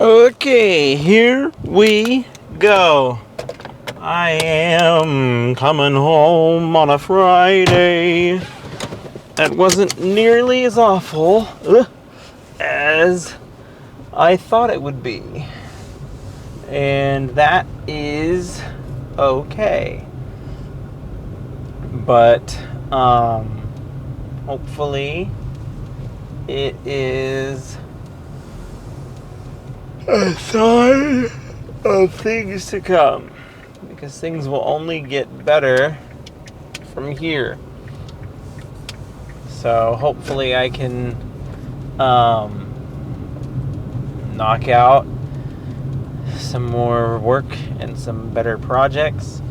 Okay, here we go. I am coming home on a Friday. That wasn't nearly as awful as I thought it would be. And that is okay. But, hopefully it is a sign of things to come, because things will only get better from here. So hopefully I can knock out some more work and some better projects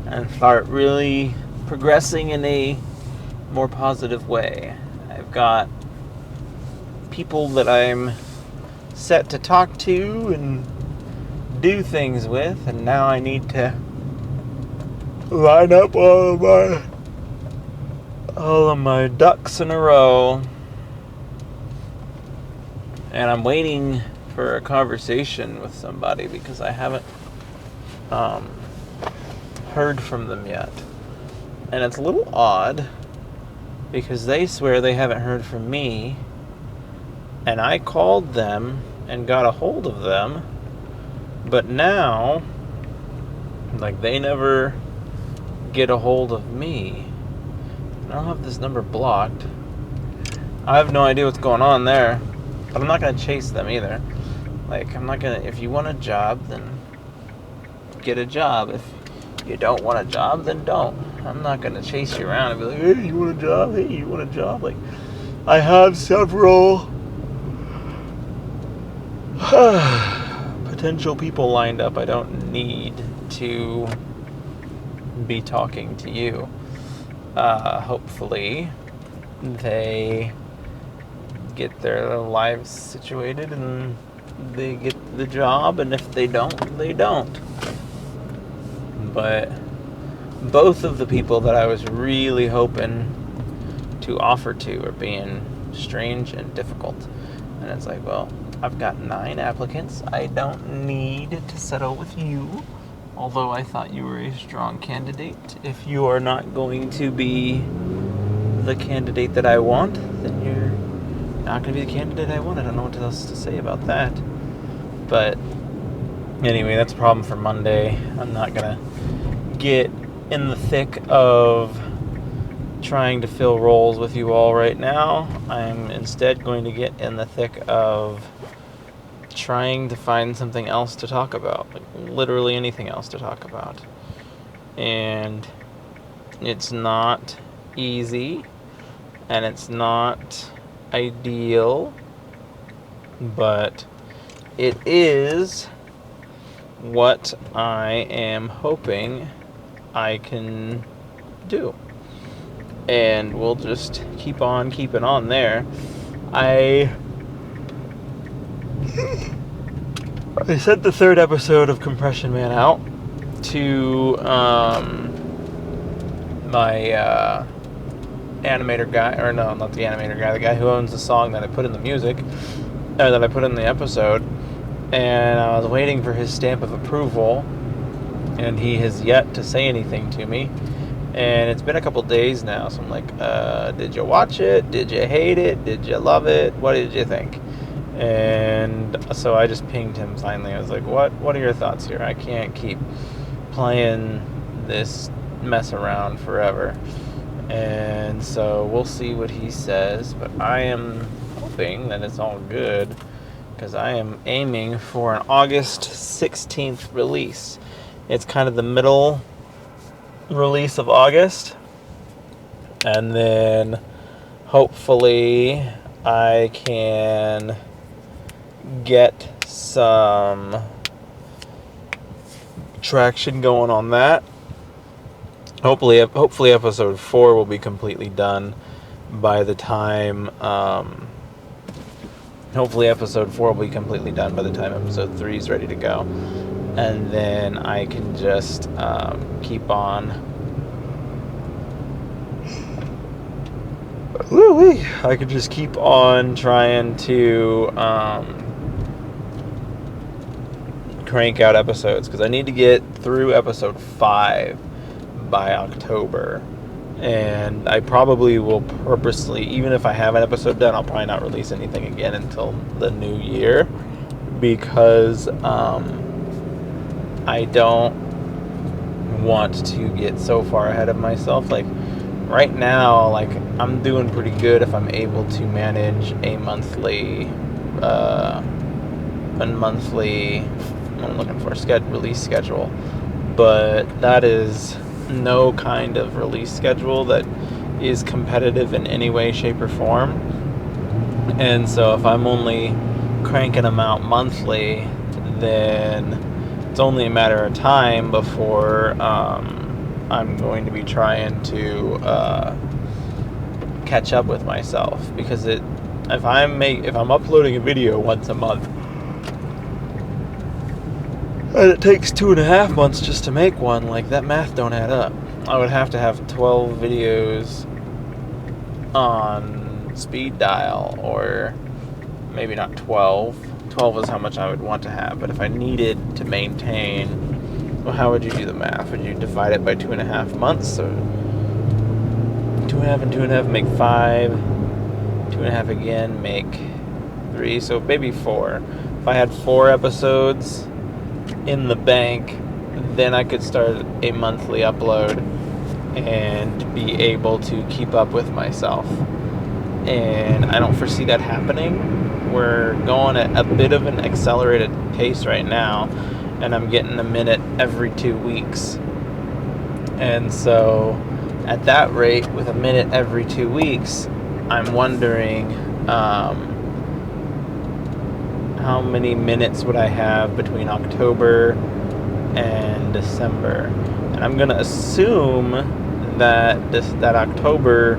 and start really progressing in a more positive way. I've got people that I'm set to talk to and do things with, and now I need to line up all of my ducks in a row. And I'm waiting for a conversation with somebody because I haven't heard from them yet. And it's a little odd because they swear they haven't heard from me, and I called them and got a hold of them, but now, they never get a hold of me. I don't have this number blocked. I have no idea what's going on there, but I'm not going to chase them either. I'm not going to, if you want a job, then get a job. If you don't want a job, then don't. I'm not going to chase you around and be like, hey, you want a job? Hey, you want a job? I have several potential people lined up. I don't need to be talking to you. Hopefully they get their lives situated and they get the job, and if they don't, they don't. But both of the people that I was really hoping to offer to are being strange and difficult. And it's like, well, I've got 9 applicants. I don't need to settle with you. Although I thought you were a strong candidate. If you are not going to be the candidate that I want, then you're not going to be the candidate I want. I don't know what else to say about that. But anyway, that's a problem for Monday. I'm not going to get in the thick of trying to fill roles with you all right now. I'm instead going to get in the thick of trying to find something else to talk about, literally anything else to talk about. And it's not easy, and it's not ideal, but it is what I am hoping I can do. And we'll just keep on keeping on there. I sent the 3rd episode of Compression Man out to my animator guy, or no, not the animator guy, the guy who owns the song that I put in the music, or that I put in the episode, and I was waiting for his stamp of approval, and he has yet to say anything to me. And it's been a couple days now, so I'm like, did you watch it? Did you hate it? Did you love it? What did you think? And so I just pinged him finally. I was like, what are your thoughts here? I can't keep playing this mess around forever. And so we'll see what he says, but I am hoping that it's all good, because I am aiming for an August 16th release. It's kind of the middle release of August, and then hopefully I can get some traction going on that. Hopefully episode 4 will be completely done by the time episode 3 is ready to go. And then I can just keep on. I could just keep on trying to crank out episodes, because I need to get through episode 5 by October. And I probably will purposely, even if I have an episode done, I'll probably not release anything again until the new year, because I don't want to get so far ahead of myself. Like right now, like I'm doing pretty good if I'm able to manage a monthly I'm looking for release schedule, but that is no kind of release schedule that is competitive in any way, shape, or form. And so if I'm only cranking them out monthly, then it's only a matter of time before I'm going to be trying to catch up with myself, because if I'm uploading a video once a month and it takes 2.5 months just to make one, like that math don't add up. I would have to have 12 videos on speed dial, or maybe not 12. 12 is how much I would want to have, but if I needed to maintain, well, how would you do the math? Would you divide it by 2.5 months? So 2.5 and 2.5 make 5. 2.5 again make 3. So maybe 4. If I had 4 episodes in the bank, then I could start a monthly upload and be able to keep up with myself. And I don't foresee that happening. We're going at a bit of an accelerated pace right now, and I'm getting a minute every 2 weeks. And so at that rate, with a minute every 2 weeks, I'm wondering how many minutes would I have between October and December. And I'm going to assume that that October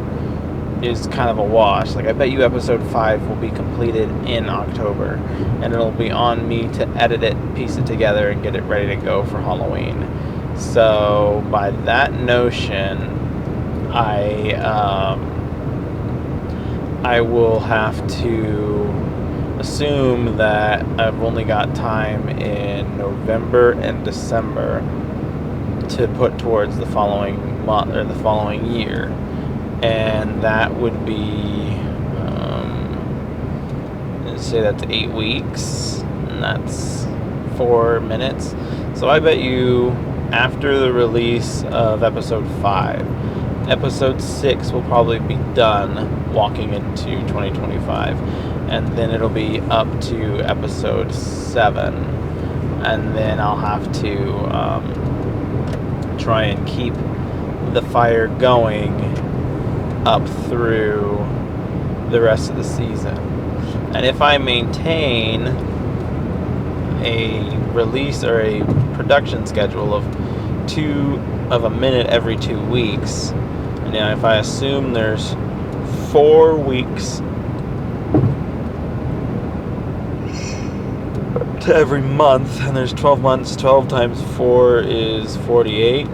is kind of a wash. Like I bet you episode 5 will be completed in October, and it'll be on me to edit it, piece it together, and get it ready to go for Halloween. So by that notion, I will have to assume that I've only got time in November and December to put towards the following month or the following year, and that would be let's say that's 8 weeks, and that's 4 minutes. So I bet you after the release of episode 5, episode 6 will probably be done walking into 2025, and then it'll be up to episode 7, and then I'll have to try and keep the fire going up through the rest of the season. And if I maintain a release or a production schedule of a minute every 2 weeks, and if I assume there's 4 weeks to every month, and there's 12 months, 12 times 4 is 48.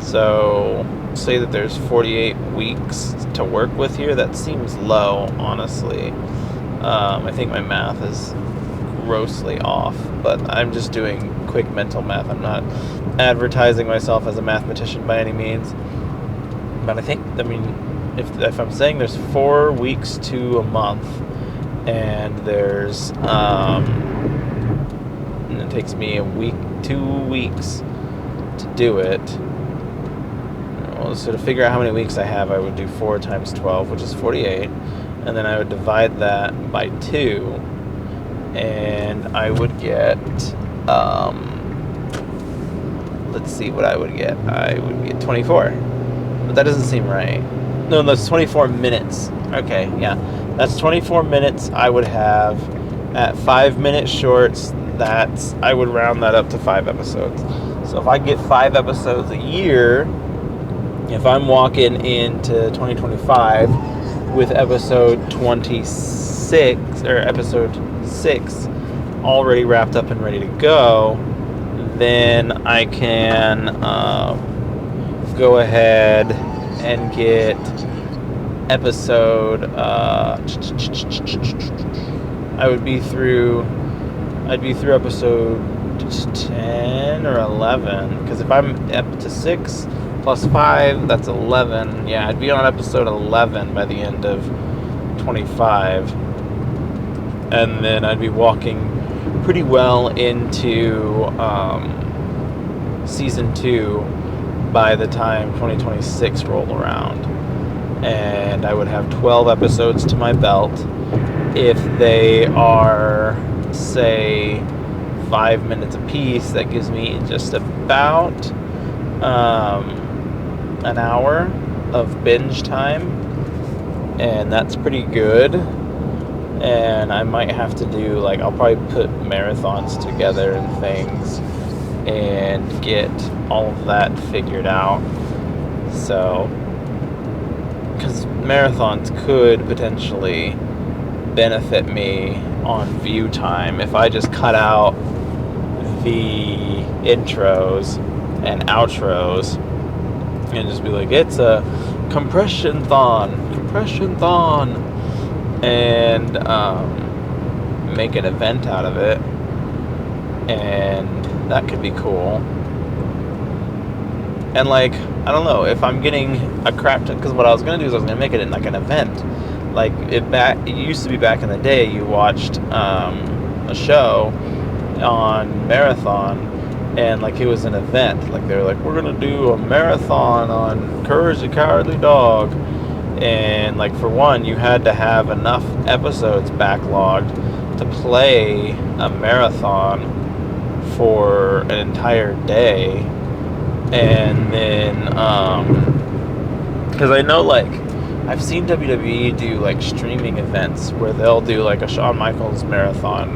So say that there's 48 weeks to work with here. That seems low, honestly. I think my math is grossly off, but I'm just doing quick mental math. I'm not advertising myself as a mathematician by any means. But if I'm saying there's 4 weeks to a month, and there's and it takes me 2 weeks to do it. Well, so to figure out how many weeks I have, I would do 4 times 12, which is 48, and then I would divide that by 2, and I would get let's see what I would get. I would get 24. But that doesn't seem right. No, that's 24 minutes. Okay, yeah. That's 24 minutes I would have at 5-minute shorts. I would round that up to 5 episodes. So if I get 5 episodes a year, if I'm walking into 2025 with episode 26 or episode 6 already wrapped up and ready to go, then I can go ahead and get episode I'd be through episode 10 or 11. Because if I'm up to 6 plus 5, that's 11. Yeah, I'd be on episode 11 by the end of 25. And then I'd be walking pretty well into season 2 by the time 2026 rolled around. And I would have 12 episodes to my belt. If they are, say, 5 minutes apiece, that gives me just about an hour of binge time, and that's pretty good. And I might have to do, like, I'll probably put marathons together and things and get all of that figured out. So, because marathons could potentially benefit me on view time if I just cut out the intros and outros and just be like, it's a compression thon, and make an event out of it, and that could be cool. And, like, I don't know if I'm getting a crap ton, because what I was gonna do is I was gonna make it in like an event. Like it used to be back in the day, you watched a show on Marathon, and like it was an event. Like they were like, we're gonna do a marathon on Courage the Cowardly Dog, and like for one, you had to have enough episodes backlogged to play a marathon for an entire day. And then because I know, like, I've seen WWE do like streaming events where they'll do like a Shawn Michaels marathon,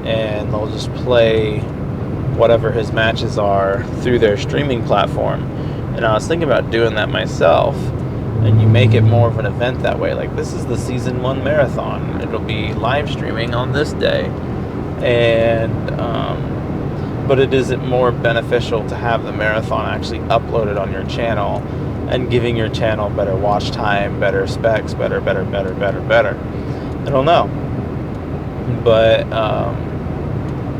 and they'll just play whatever his matches are through their streaming platform. And I was thinking about doing that myself, and you make it more of an event that way. Like, this is the season 1 marathon, it'll be live streaming on this day, and but it isn't more beneficial to have the marathon actually uploaded on your channel and giving your channel better watch time, better specs, better. I don't know. But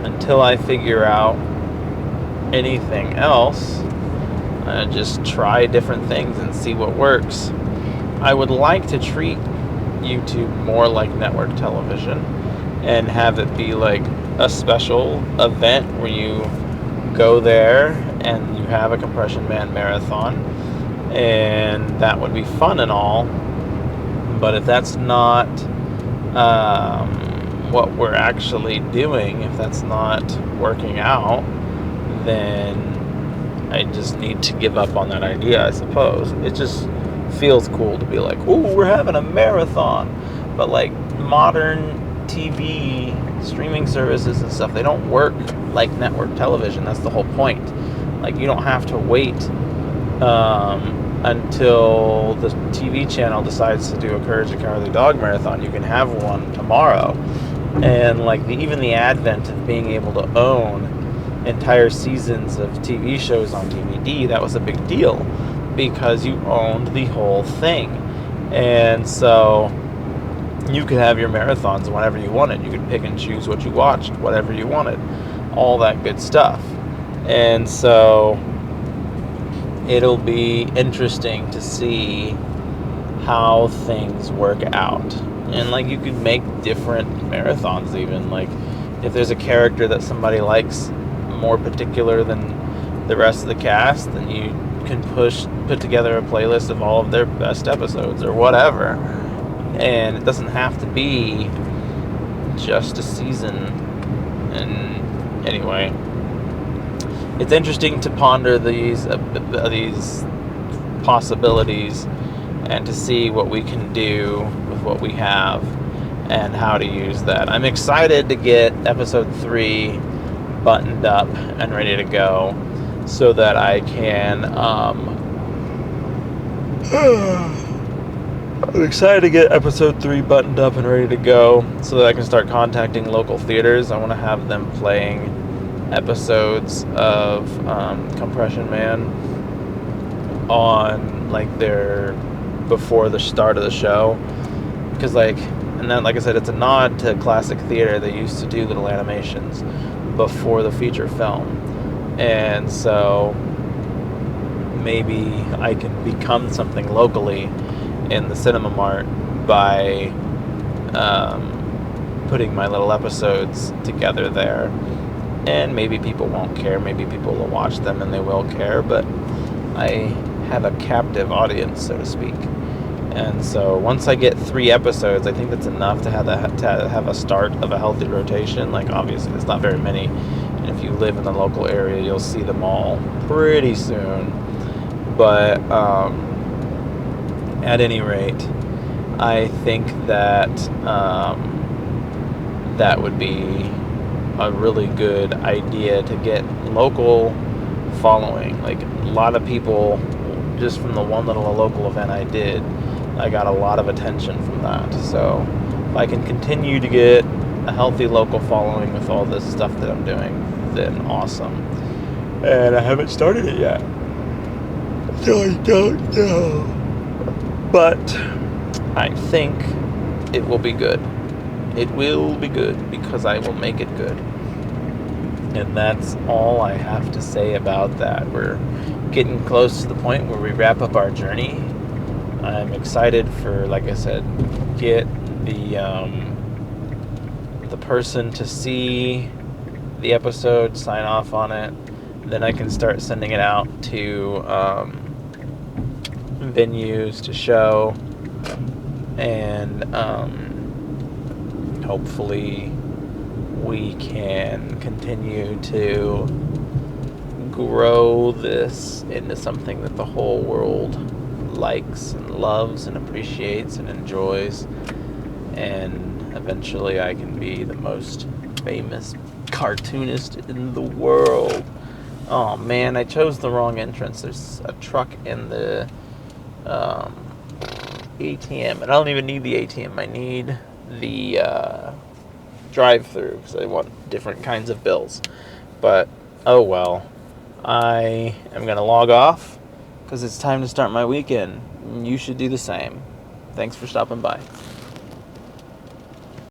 until I figure out anything else, I just try different things and see what works. I would like to treat YouTube more like network television and have it be like a special event where you go there and you have a Compression Man marathon, and that would be fun and all. But if that's not what we're actually doing, if that's not working out, then I just need to give up on that idea, I suppose. It just feels cool to be like, ooh, we're having a marathon. But like modern TV streaming services and stuff, they don't work like network television. That's the whole point. Like, you don't have to wait until the TV channel decides to do a Courage the Cowardly Dog marathon. You can have one tomorrow. And like even the advent of being able to own entire seasons of TV shows on DVD, that was a big deal because you owned the whole thing. And so you could have your marathons whenever you wanted. You could pick and choose what you watched, whatever you wanted, all that good stuff. And so it'll be interesting to see how things work out. And like you could make different marathons even. Like if there's a character that somebody likes more particular than the rest of the cast, then you can put together a playlist of all of their best episodes or whatever. And it doesn't have to be just a season. And anyway, it's interesting to ponder these possibilities and to see what we can do with what we have and how to use that. I'm excited to get episode 3 buttoned up and ready to go so that I can I'm excited to get episode 3 buttoned up and ready to go so that I can start contacting local theaters. I want to have them playing episodes of Compression Man on like their before the start of the show, because like, and then like I said, it's a nod to classic theater. They used to do little animations, before the feature film. And so maybe I can become something locally in the Cinema Mart by putting my little episodes together there. And maybe people won't care, maybe people will watch them and they will care, but I have a captive audience, so to speak. And so once I get 3 episodes, I think that's enough to have a start of a healthy rotation. Like, obviously there's not very many, and if you live in the local area, you'll see them all pretty soon. But at any rate, I think that that would be a really good idea to get local following. Like, a lot of people, just from the one little local event I did, I got a lot of attention from that. So if I can continue to get a healthy local following with all this stuff that I'm doing, then awesome. And I haven't started it yet, so I don't know. But I think it will be good. It will be good because I will make it good. And that's all I have to say about that. We're getting close to the point where we wrap up our journey. I'm excited for, like I said, get the person to see the episode, sign off on it. Then I can start sending it out to venues to show, and hopefully we can continue to grow this into something that the whole world likes and loves and appreciates and enjoys, and eventually I can be the most famous cartoonist in the world. Oh man, I chose the wrong entrance. There's a truck in the ATM, and I don't even need the ATM. I need the drive-through because I want different kinds of bills. But oh well, I am gonna log off because it's time to start my weekend. You should do the same. Thanks for stopping by.